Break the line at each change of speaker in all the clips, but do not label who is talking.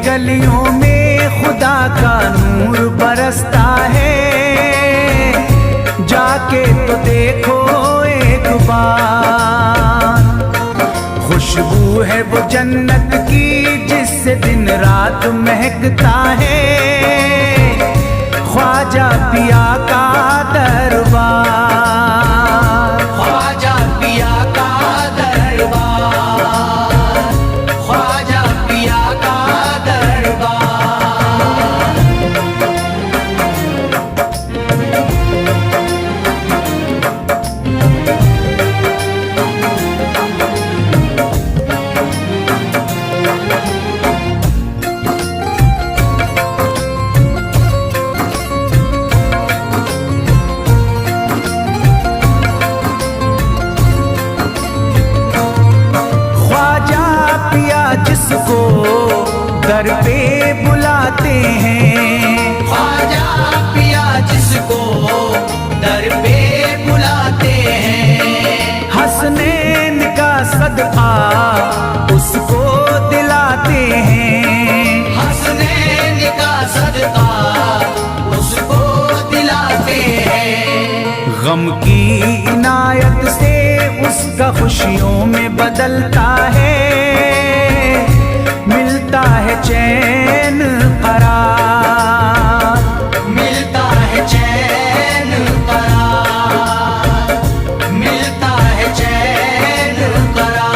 गलियों में खुदा का नूर बरसता है। जाके तो देखो एक बार, खुशबू है वो जन्नत की जिससे दिन रात महकता है। ख्वाजा पिया का दरबार, ख्वाजा पिया का दरबार, ख्वाजा पिया का दरबार। जिसको दर पे बुलाते हैं, ख्वाजा पिया जिसको दर पे बुलाते हैं। हसनैन का सदका उसको दिलाते हैं, हसनैन का सदका उसको दिलाते हैं। गम की इनायत से उसका खुशियों में बदलता है। मिलता है चैन करार, मिलता है चैन करार, मिलता है चैन करार।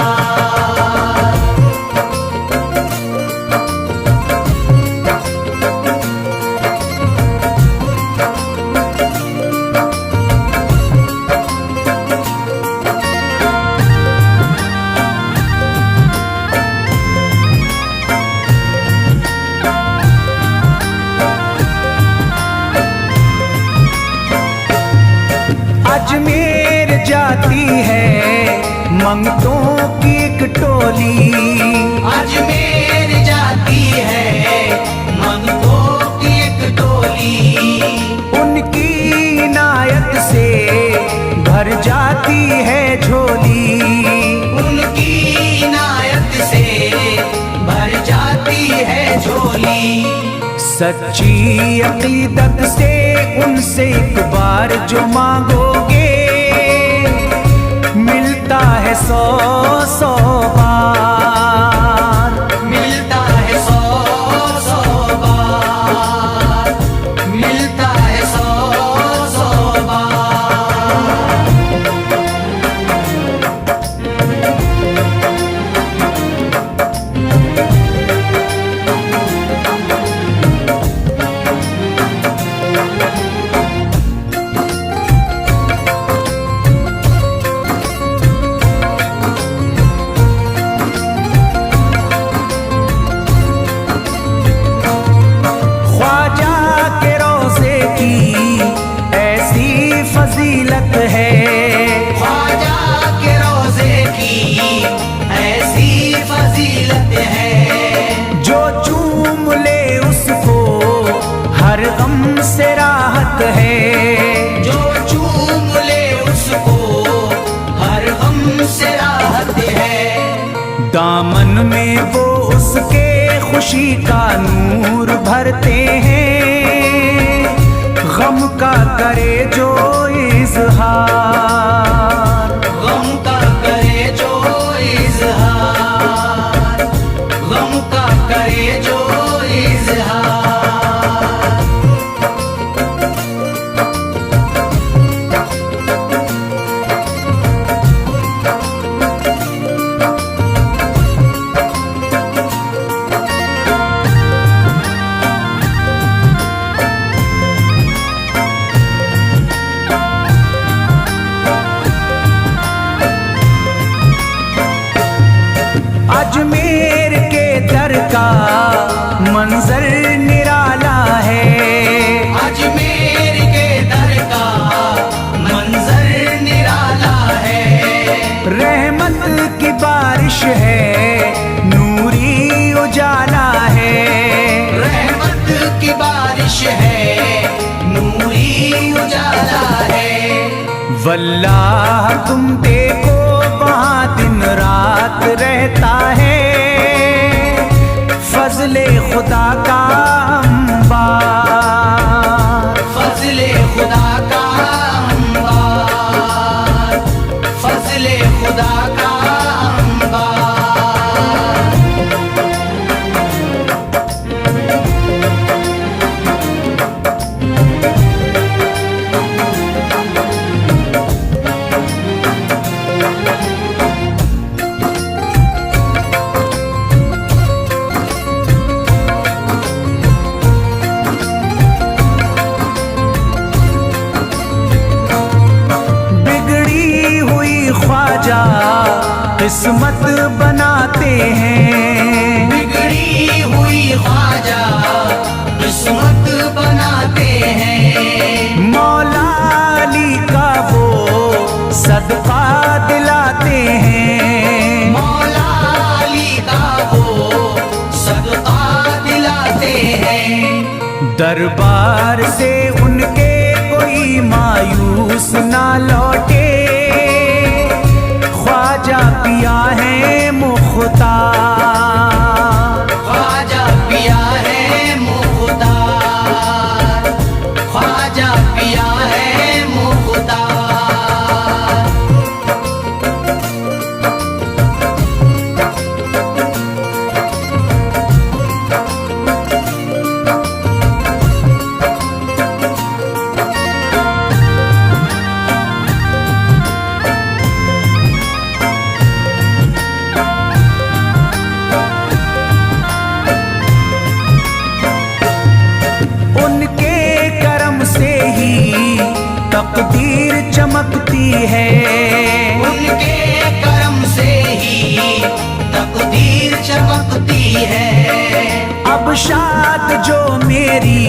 अजमेर जाती है मंगतों की एक टोली, अजमेर जाती है मंगतों की एक टोली। उनकी इनायत से भर जाती है झोली, उनकी इनायत से भर जाती है झोली। सच्ची अकीदत से उनसे एक बार जो मांगोगे मिलता है 100 बार, मिलता है 100 बार, मिलता है 100 बार। फजीलत है ख्वाजा के रोज़े की ऐसी फजीलत है। जो चूम ले उसको हर गम से राहत है, जो चूम ले उसको हर गम से राहत है। दामन में वो उसके खुशी का नूर भरते हैं। गम का करे जो इज़हार, गम का करे जो इज़हार, गम का करे जो इज़हार। अजमेर के दर का मंजर निराला है, अजमेर के दर का मंजर निराला है। रहमत की बारिश है, नूरी उजाला है, रहमत की बारिश है, नूरी उजाला है। वल्लाह तुम देखो वहाँ दिन रात रहता है। फजल फजले खुदा का अंबार,
फजले खुदा का अंबार, फजले खुदा का अंबार।
ख्वाजा किस्मत बनाते हैं,
बिगड़ी हुई ख्वाजा किस्मत बनाते हैं।
मौला अली का वो सदका दिलाते हैं,
मौला अली का वो सदका दिलाते हैं।
दरबार से उनके कोई मायूस ना लौटे, ख्वाजा पिया है मुख्तार,
ख्वाजा पिया है मुख्तार, ख्वाजा पिया है मुख्तार।
तकदीर चमकती है,
उनके करम से ही तकदीर चमकती है।
अब शाद जो मेरी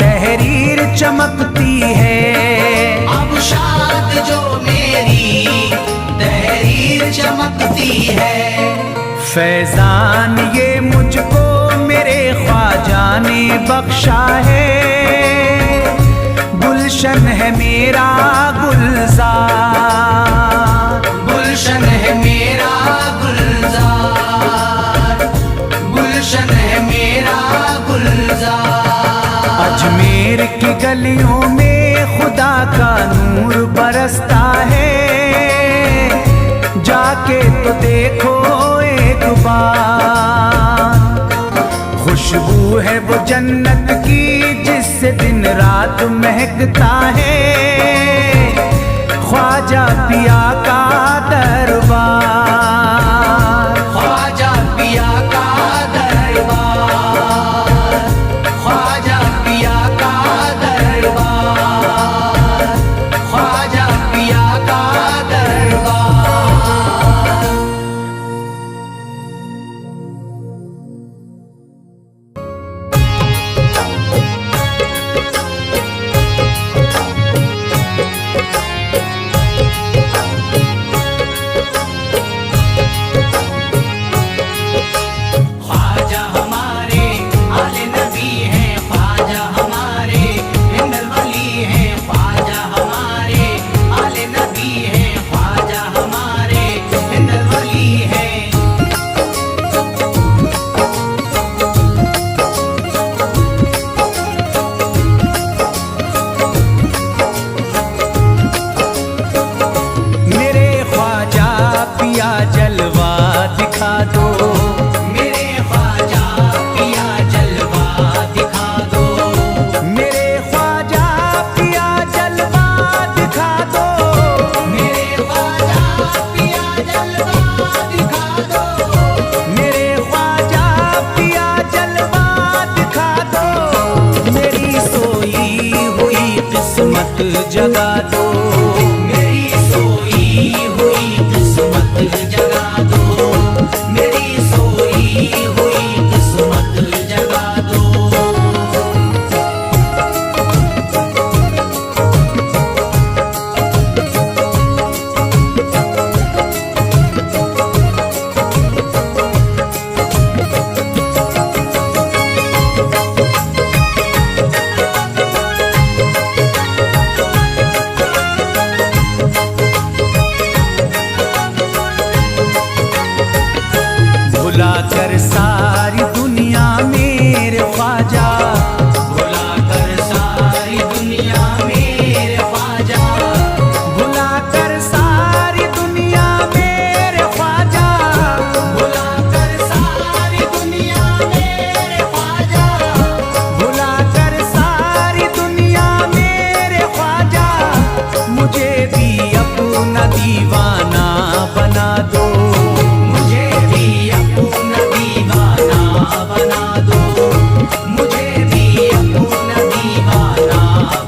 तहरीर चमकती है,
अब शाद जो मेरी तहरीर चमकती है।
फैजान ये मुझको मेरे ख्वाजा ने बख्शा है, गुलशन है मेरा गुलजार,
गुलशन है मेरा गुलजार, गुलशन है मेरा गुलजार।
अजमेर की गलियों में खुदा का नूर बरसता है, जाके तो देखो एक बार, खुशबू है वो जन्नत की जिससे दिन रात महकता है, ख्वाजा पिया का दरबार,
ख्वाजा पिया का दरबार, ख्वाजा पिया का दरबार, ख्वाजा पिया का दरबार।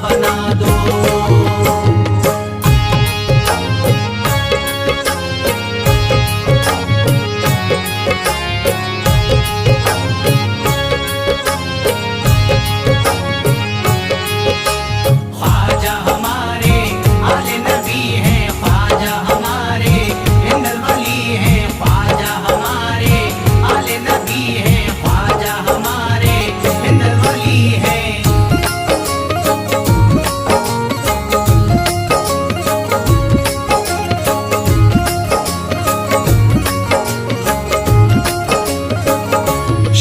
बना दो। ख्वाजा हमारे आले नबी हैं, ख्वाजा हमारे हिंदल वली हैं, ख्वाजा हमारे आले नबी हैं, ख्वाजा हमारे हिंदल वली हैं।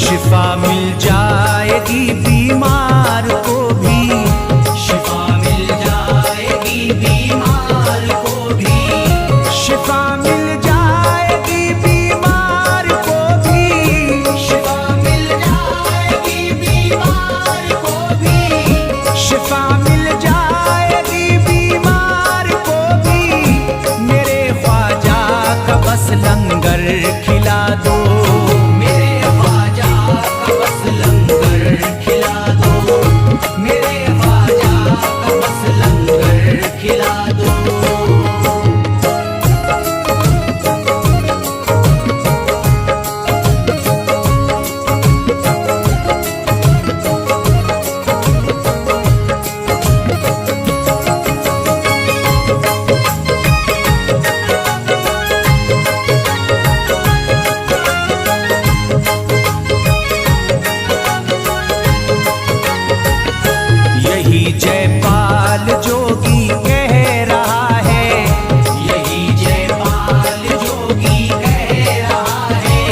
शिफा मिल जाएगी बीमार को भी,
शिफा मिल जाएगी बीमार को भी,
शिफा मिल जाएगी बीमार को भी,
शिफा मिल जाएगी बीमार को भी,
शिफा मिल जाएगी बीमार को भी। मेरे ख्वाजा का बस लंगर खिला दो,
मेरे ख्वाजा का बस लंगर खिला दो, मेरे ख्वाजा का बस लंगर खिला दो।
यही जयपाल जोगी कह रहा है,
यही जयपाल जोगी कह रहा है,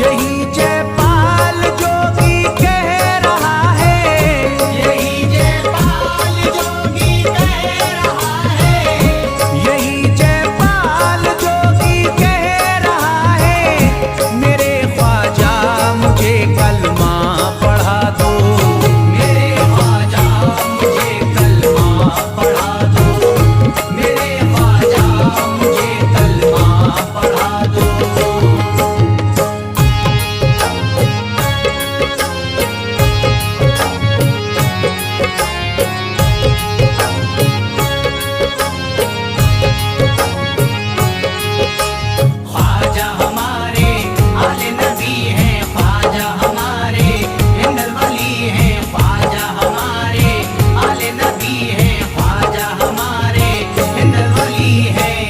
यही जयपाल जोगी कह रहा है,
यही जयपाल जोगी कह रहा है,
यही जयपाल जोगी कह रहा है। मेरे ख्वाजा मुझे कलमा पढ़ा दो,
मेरे ख्वाजा मुझे कलमा पढ़ा दो, मेरे ख्वाजा मुझे कलमा पढ़ा दो। ख्वाजा हमारे आले नबी हैं, ख्वाजा हमारे हिंदल वली हैं, ख्वाजा हमारे आले नबी हैं, ख्वाजा हमारे हिंदल वली हैं।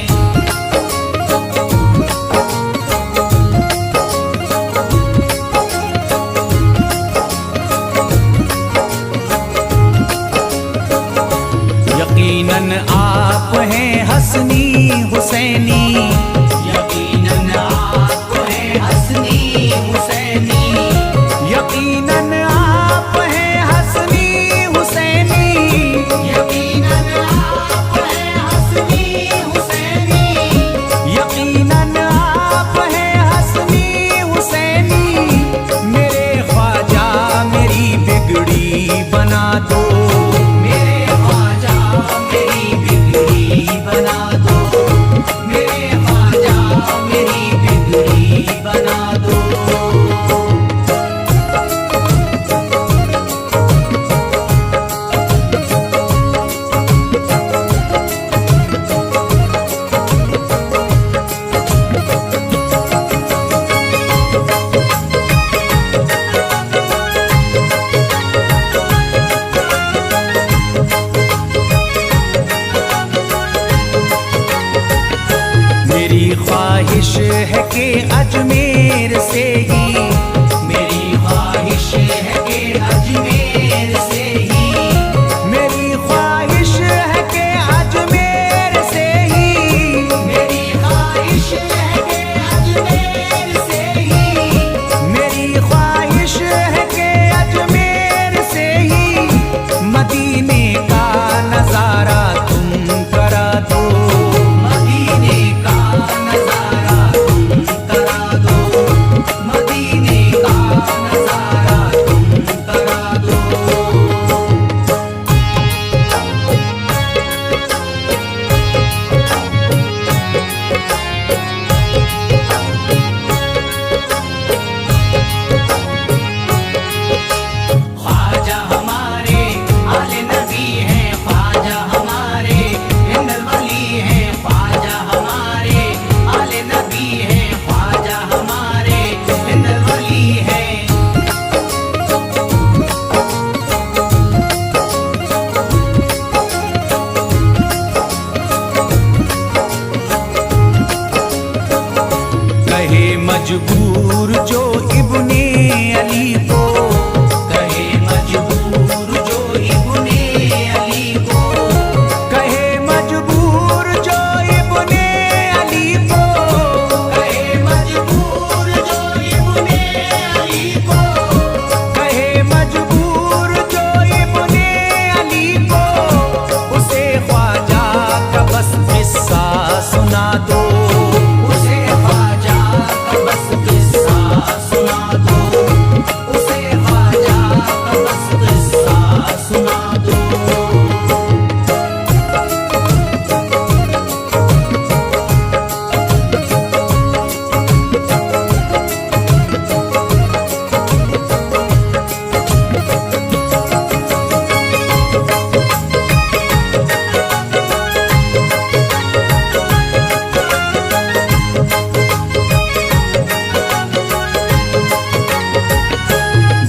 यकीनन आप हैं हसनी हुसैनी,
यकीनन आप हैं हसनी हुसैनी,
यकीनन आप हैं हसनी हुसैनी,
यकीनन आप हैं हसनी हुसैनी,
यकीनन आप हैं हसनी हुसैनी। मेरे ख्वाजा मेरी बिगड़ी बना दो,
मेरे ख्वाजा मेरी बिगड़ी बना दो, मेरे ख्वाजा मेरी बिगड़ी बना दो।
मेरी ख्वाहिश है कि अजमेर से ही,
मेरी ख्वाहिश है कि अजमेर से ही,
मेरी ख्वाहिश है कि अजमेर से ही,
मेरी ख्वाहिश है कि अजमेर से ही,
मेरी ख्वाहिश है कि अजमेर से ही। मदीने का नजारा तुम करा दो,
मदीने का नजारा तुम करा दो,
मजबूर जो इब्ने अली को,
कहे मजबूर जो इब्ने अली को,
कहे मजबूर जो इब्ने अली को,
कहे मजबूर जो इब्ने अली को,
कहे मजबूर जो इब्ने अली को, उसे ख्वाजा का बस किस्सा सुना दो,
उसे ख्वाजा का बस किस्सा सुना दो, उसे ख्वाजा का बस किस्सा सुना दो।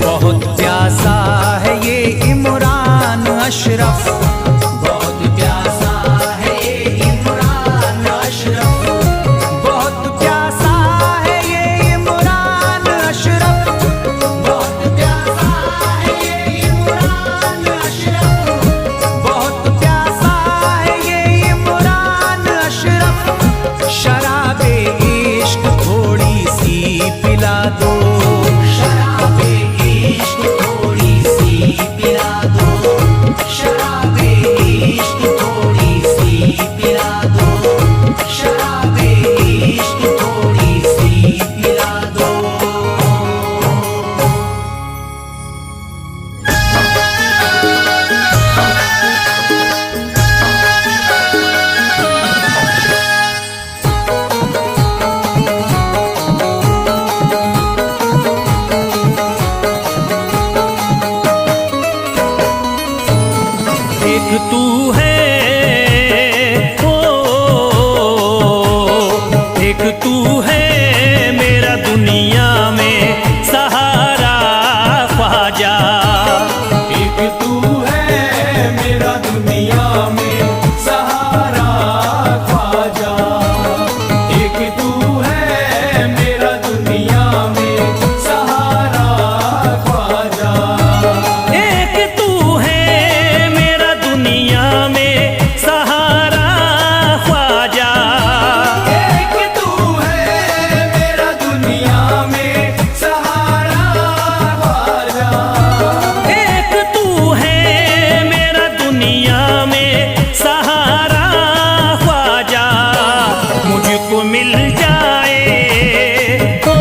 बहुत प्यासा है ये इमरान अशरफ,
बहुत प्यासा है ये इमरान अशरफ,
बहुत प्यासा है ये इमरान अशरफ,
बहुत प्यासा है ये इमरान अशरफ,
बहुत प्यासा है ये इमरान अशरफ, शराबे इश्क थोड़ी सी पिला दो,
शराबे इश्क थोड़ी सी पिला दो, शराबे इश्क थोड़ी सी पिला दो, शराबे इश्क थोड़ी सी पिला दो।
एक तू है ओ, एक तू है मेरा दुनिया में सहारा ख्वाजा,
एक तू है मेरा दुनिया में सहारा ख्वाजा, एक तू है मेरा दुनिया में सहारा ख्वाजा,
एक तू है मेरा दुनिया में सहारा ख्वाजा,
एक तू है मेरा दुनिया में सहारा ख्वाजा,
एक तू है मेरा दुनिया में सहारा ख्वाजा, मुझको मिल जाए ओ,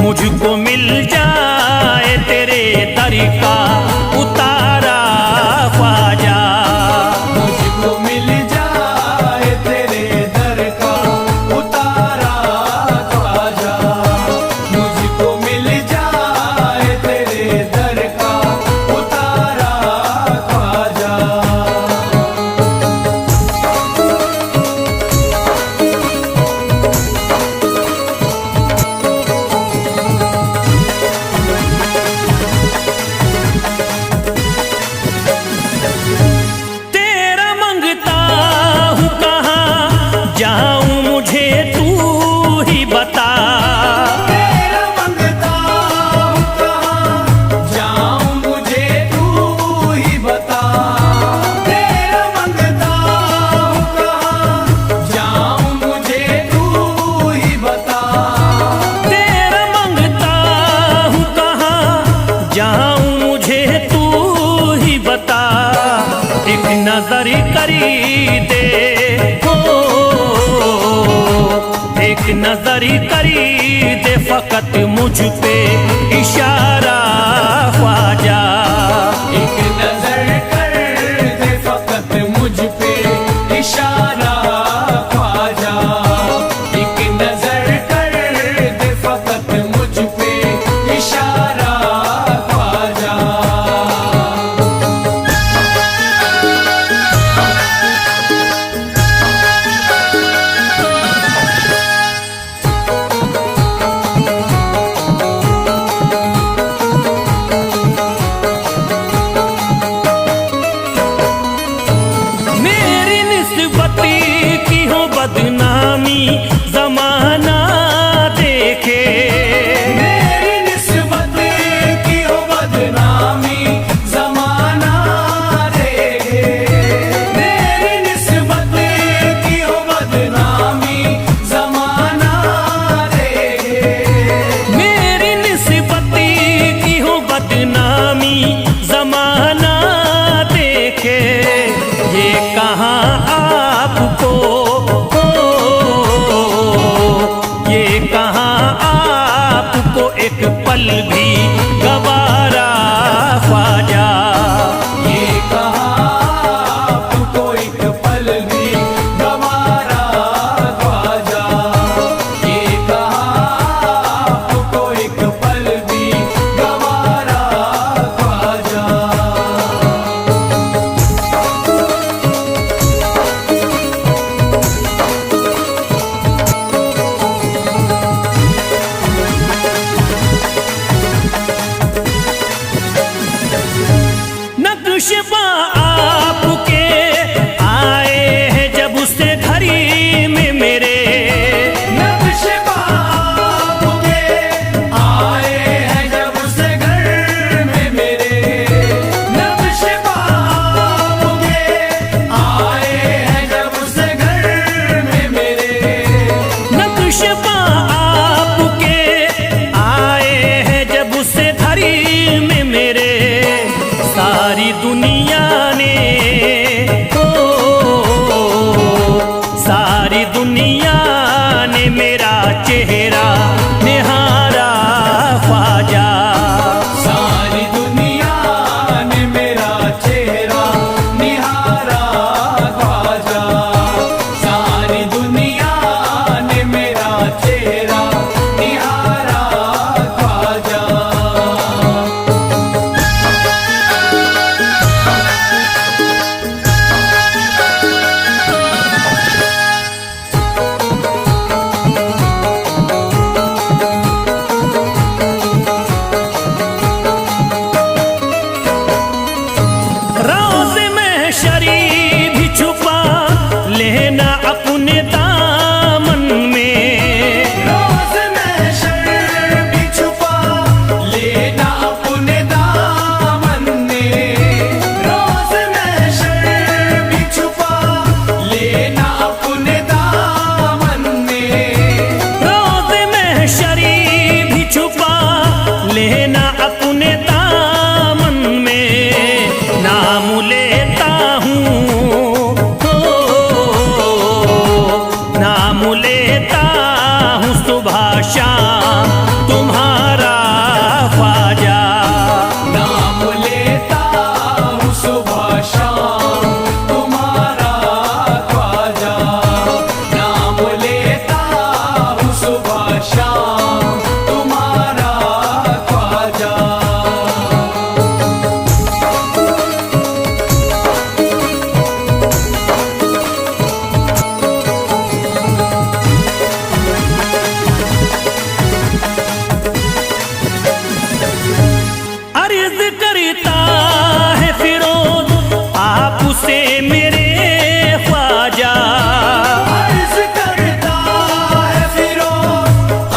मुझको मिल जाए तेरे दर का उतारा ख्वाजा,
मुझको मिल जाए तेरे दर का उतारा ख्वाजा, मुझको मिल जाए तेरे दर का उतारा ख्वाजा।
तेरा मंगता हूँ कहाँ जाऊँ मुझे तू ही बता,
तेरा मंगता हूँ कहाँ जाऊँ मुझे तू ही बता, तेरा मंगता हूँ कहाँ जाऊँ मुझे तू ही बता,
तेरा मंगता हूँ कहाँ जाऊँ मुझे तू ही बता, एक नजर करी दे हो, एक नजर करी दे फकत मुझ पे इशारा ख्वाजा,
एक नजर कर दे फकत मुझ पे इशारा ख्वाजा, एक नजर कर दे फकत मुझ पे इशारा ख्वाजा।
नक्शबा आपके आए हैं जब उससे घड़ी में मेरे,
नक्शबा आपके आए हैं जब उससे घर में मेरे, नक्शबा आपके आए हैं जब उससे घर में मेरे,
नक्शबा आपके आए हैं जब उससे घड़ी में मेरे। सारी दुनिया ने सारी दुनिया ने मेरा चेहरा निहारा ख्वाजा,
सारी दुनिया ने मेरा चेहरा निहारा ख्वाजा, सारी दुनिया ने मेरा चेहरा निहारा ख्वाजा।
रोज़ महशरी भी छुपा लेना अपने दामन में,
रोज़ महशर भी छुपा लेना अपने दामन में, रोज़ महशर भी छुपा लेना अपने दामन में,
रोज़ महशरी भी छुपा लेना अपने दामन में। नाम लेता हूँ नाम लेता हूँ सुबह शाम तुम्हारा ख्वाजा,
नाम लेता हूँ सुबह शाम तुम्हारा ख्वाजा, नाम लेता हूँ सुबह शाम तुम्हारा ख्वाजा।
अर्ज करता है फिरोज आपसे मेरे ख्वाजा,
अर्ज करता है फिरोज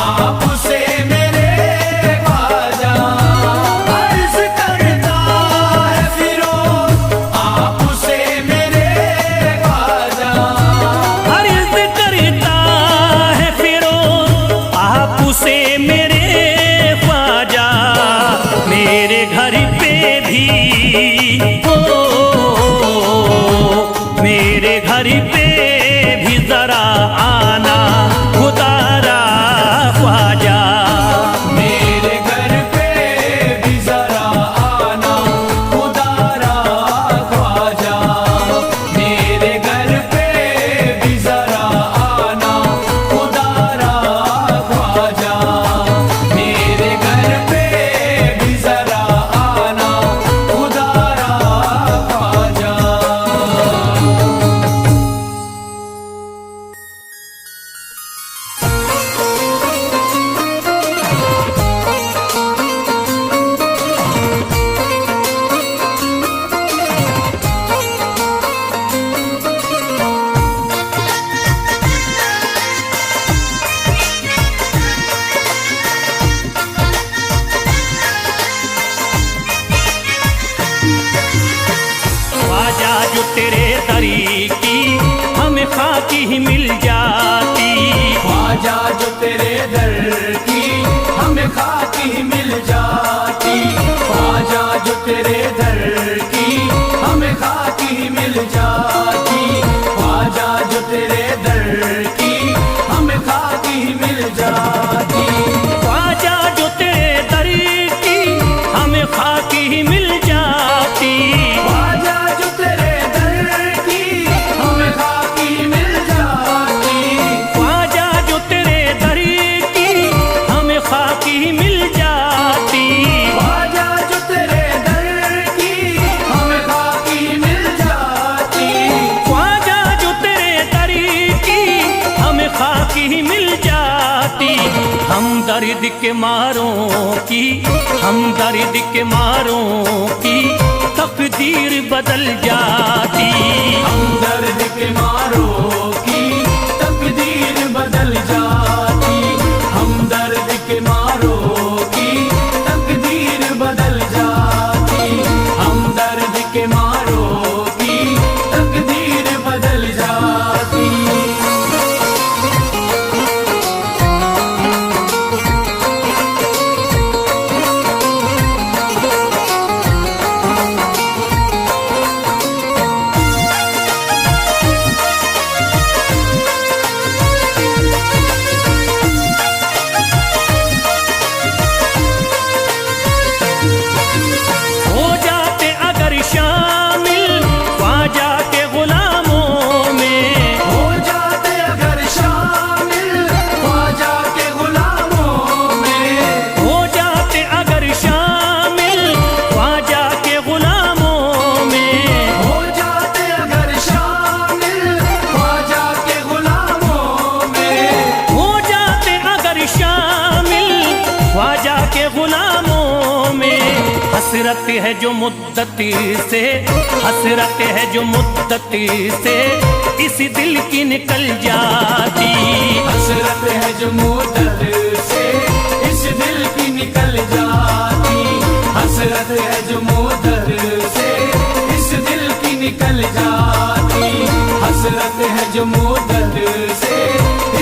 आपसे मेरे ख्वाजा, अर्ज करता है फिरोज आपसे मेरे ख्वाजा,
अर्ज करता है फिरोज आपसे मेरे ख्वाजा। मेरे घर पे भी मेरे घर पे भी जरा आना खुदारा ख्वाजा,
मेरे घर पे भी जरा आना खुदारा ख्वाजा, मेरे घर पे भी जरा आना खुदारा ख्वाजा, मेरे घर पे भी जरा आना खुदारा ख्वाजा।
ख्वाजा जो तेरे दरी की हमें खाकी ही मिल जाती,
ख्वाजा जो तेरे दर की हमें खाकी मिल जाती, ख्वाजा जो तेरे दर की हमें खाकी मिल जाती, ख्वाजा जो तेरे दर की हमें खाकी मिल जाती,
ख्वाजा जो तेरे दरी की हमें खाकी ही मिल जाती,
ख्वाजा जो तेरे दर की हमें खाकी मिल जाती,
ख्वाजा जो तेरे दरी की हमें खाकी ही मिल जाती।
ख्वाजा जो तेरे दर की हमें खाकी मिल जाती,
ख्वाजा जो तेरे दरी की हमें खाकी ही मिल जाती। हम दर्द के मारों की हम दर्द के मारों की तकदीर बदल जाती।
हमदर्द के मारों की तकदीर बदल जाती। हमदर्द के मारों की तकदीर बदल जाती। हमदर्द के मारों की तकदीर बदल जाती।
हो जाते अगर शामिल ख्वाजा के गुलामों में,
हो जाते अगर शामिल ख्वाजा के गुलामों में।
हो जाते अगर शामिल ख्वाजा के गुलामों में,
हो जाते अगर शामिल ख्वाजा के गुलामों में।
हो जाते अगर शामिल ख्वाजा के गुलामों में। हसरत है जो मुद्दती से, हसरत है जो मुद्दती से इस दिल की निकल जाती।
हसरत है जो मुद्दत से इस दिल की निकल जाती। हसरत है जो मुद्दत से इस दिल की निकल जाती। हसरत है जो मुद्दत से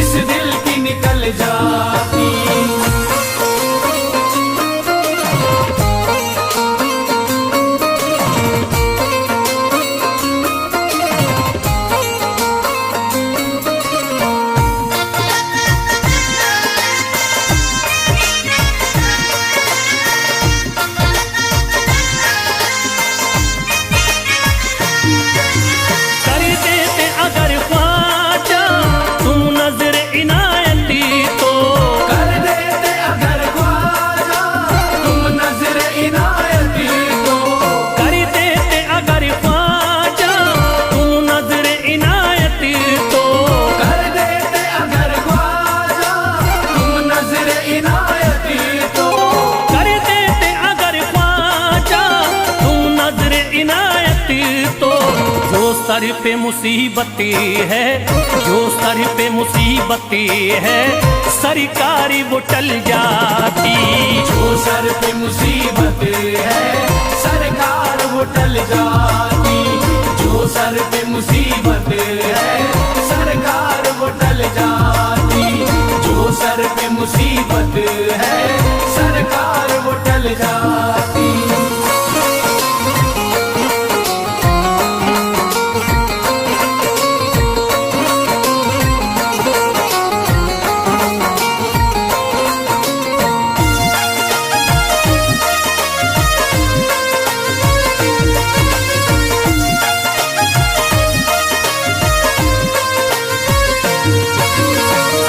इस दिल की निकल जाती।
कर देते अगर ख्वाजा तुम नजर इनायती तो,
कर देते अगर ख्वाजा तुम नजर इनायती तो।
कर देते अगर ख्वाजा तुम नजर इनायती तो,
कर देते अगर ख्वाजा तुम नजर इनायती तो।
कर देते अगर ख्वाजा तुम नजर इनायती तो। जो सर पे मुसीबती है, जो सर पे मुसीबती है सरकारी वो टल जाती।
जो सर पे मुसीबत है सरकार वो टल जाती। जो सर पे मुसीबत है सरकार वो टल जाती। जो सर पे मुसीबत है सरकार वो टल जाती।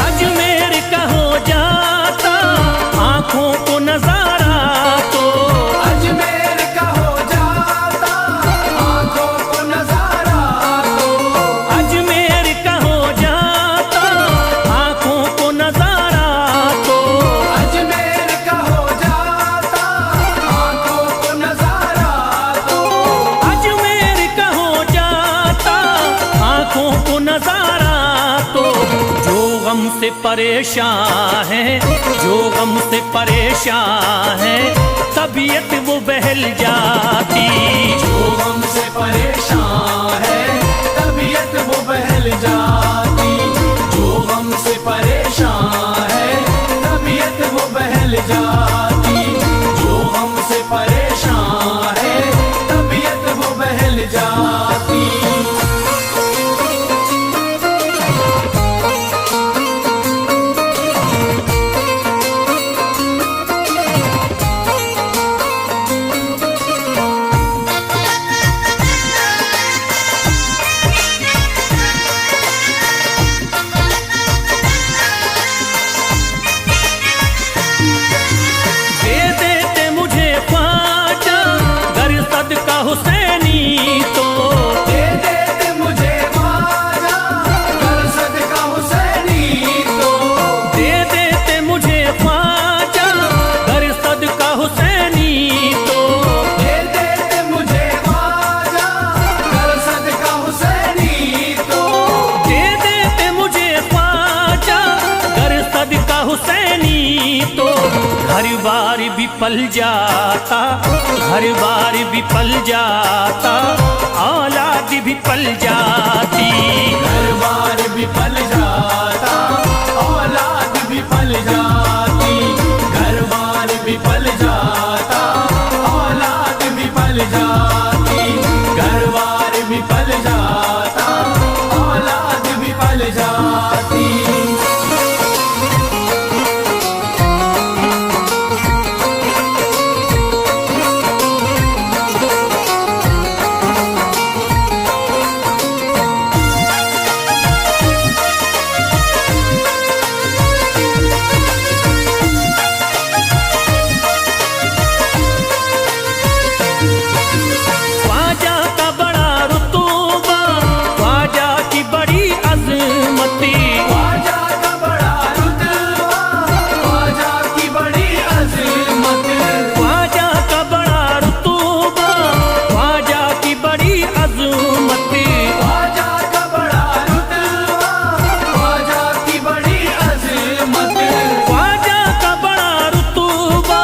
अजमेर का हो जाता आंखों को नजारा तो,
अजमेर का हो जाता आंखों को नजारा तो।
अजमेर का हो जाता आंखों को नजारा तो।
अजमेर का हो जाता आंखों को नजारा तो।
अजमेर का हो जाता आंखों को नजारा तो। जो गम से परेशान है, जो गम से परेशान है तबीयत वो बहल जाती।
जो गम से परेशान है तबीयत वो बहल जाती। जो गम से परेशान है तबीयत वो बहल जाती। जो गम से परेशान है तबीयत वो बहल जाती।
दे देते मुझे ख्वाजा गर सदका हुसैनी तो, घर बार विफल जाता, घर बार विफल जाता, औलाद विफल जाती।
घर बार विफल जाता, औलाद विफल जाती। घर बार विफल जाता, औलाद विफल जाती। घर बार विफल जाता, औलाद विफल जाती।
ख्वाजा का बड़ा रुतबा, ख्वाजा की बड़ी अजमती,
ख्वाजा का बड़ा रुतबा, ख्वाजा की बड़ी अज़मत।
ख्वाजा का बड़ा रुतबा, ख्वाजा की बड़ी अजमती।
ख्वाजा का बड़ा रुतबा, ख्वाजा की बड़ी अज़मत।
ख्वाजा का बड़ा रुतबा,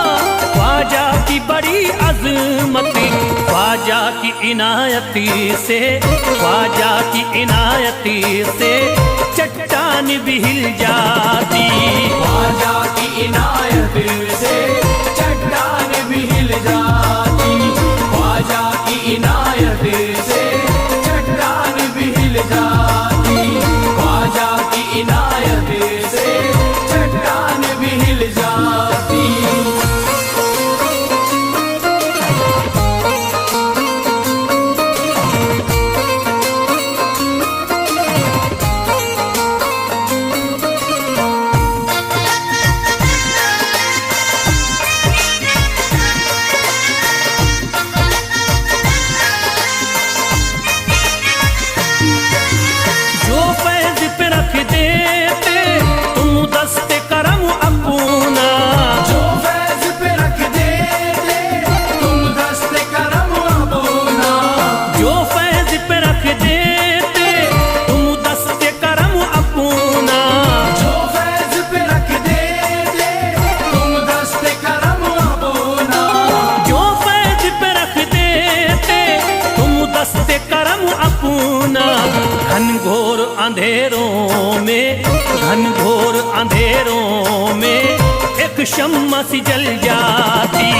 ख्वाजा की बड़ी अजमती। ख्वाजा की इनायती से, ख्वाजा की इनायती से चट्टान भी हिल जाती।
ख्वाजा की इनायत से चट्टान भी हिल जाती। ख्वाजा की इनायत से चट्टान भी हिल जाती। ख्वाजा की इनायत से चट्टान भी हिल जाती।
जो फैज पे रख देते तुम दस्ते करम अपना,
जो फैज पे रख देते तुम दस्ते करम अपना।
जो फैज पे रख देते तुम दस्ते करम अपना।
जो फैज पे रख देते तुम दस्ते करम अपना।
जो फैज पे रख देते तुम दस्ते करम अपना। घनघोर अंधेरों में, घनघोर अंधेरों में एक शम्मा सी जल जाती।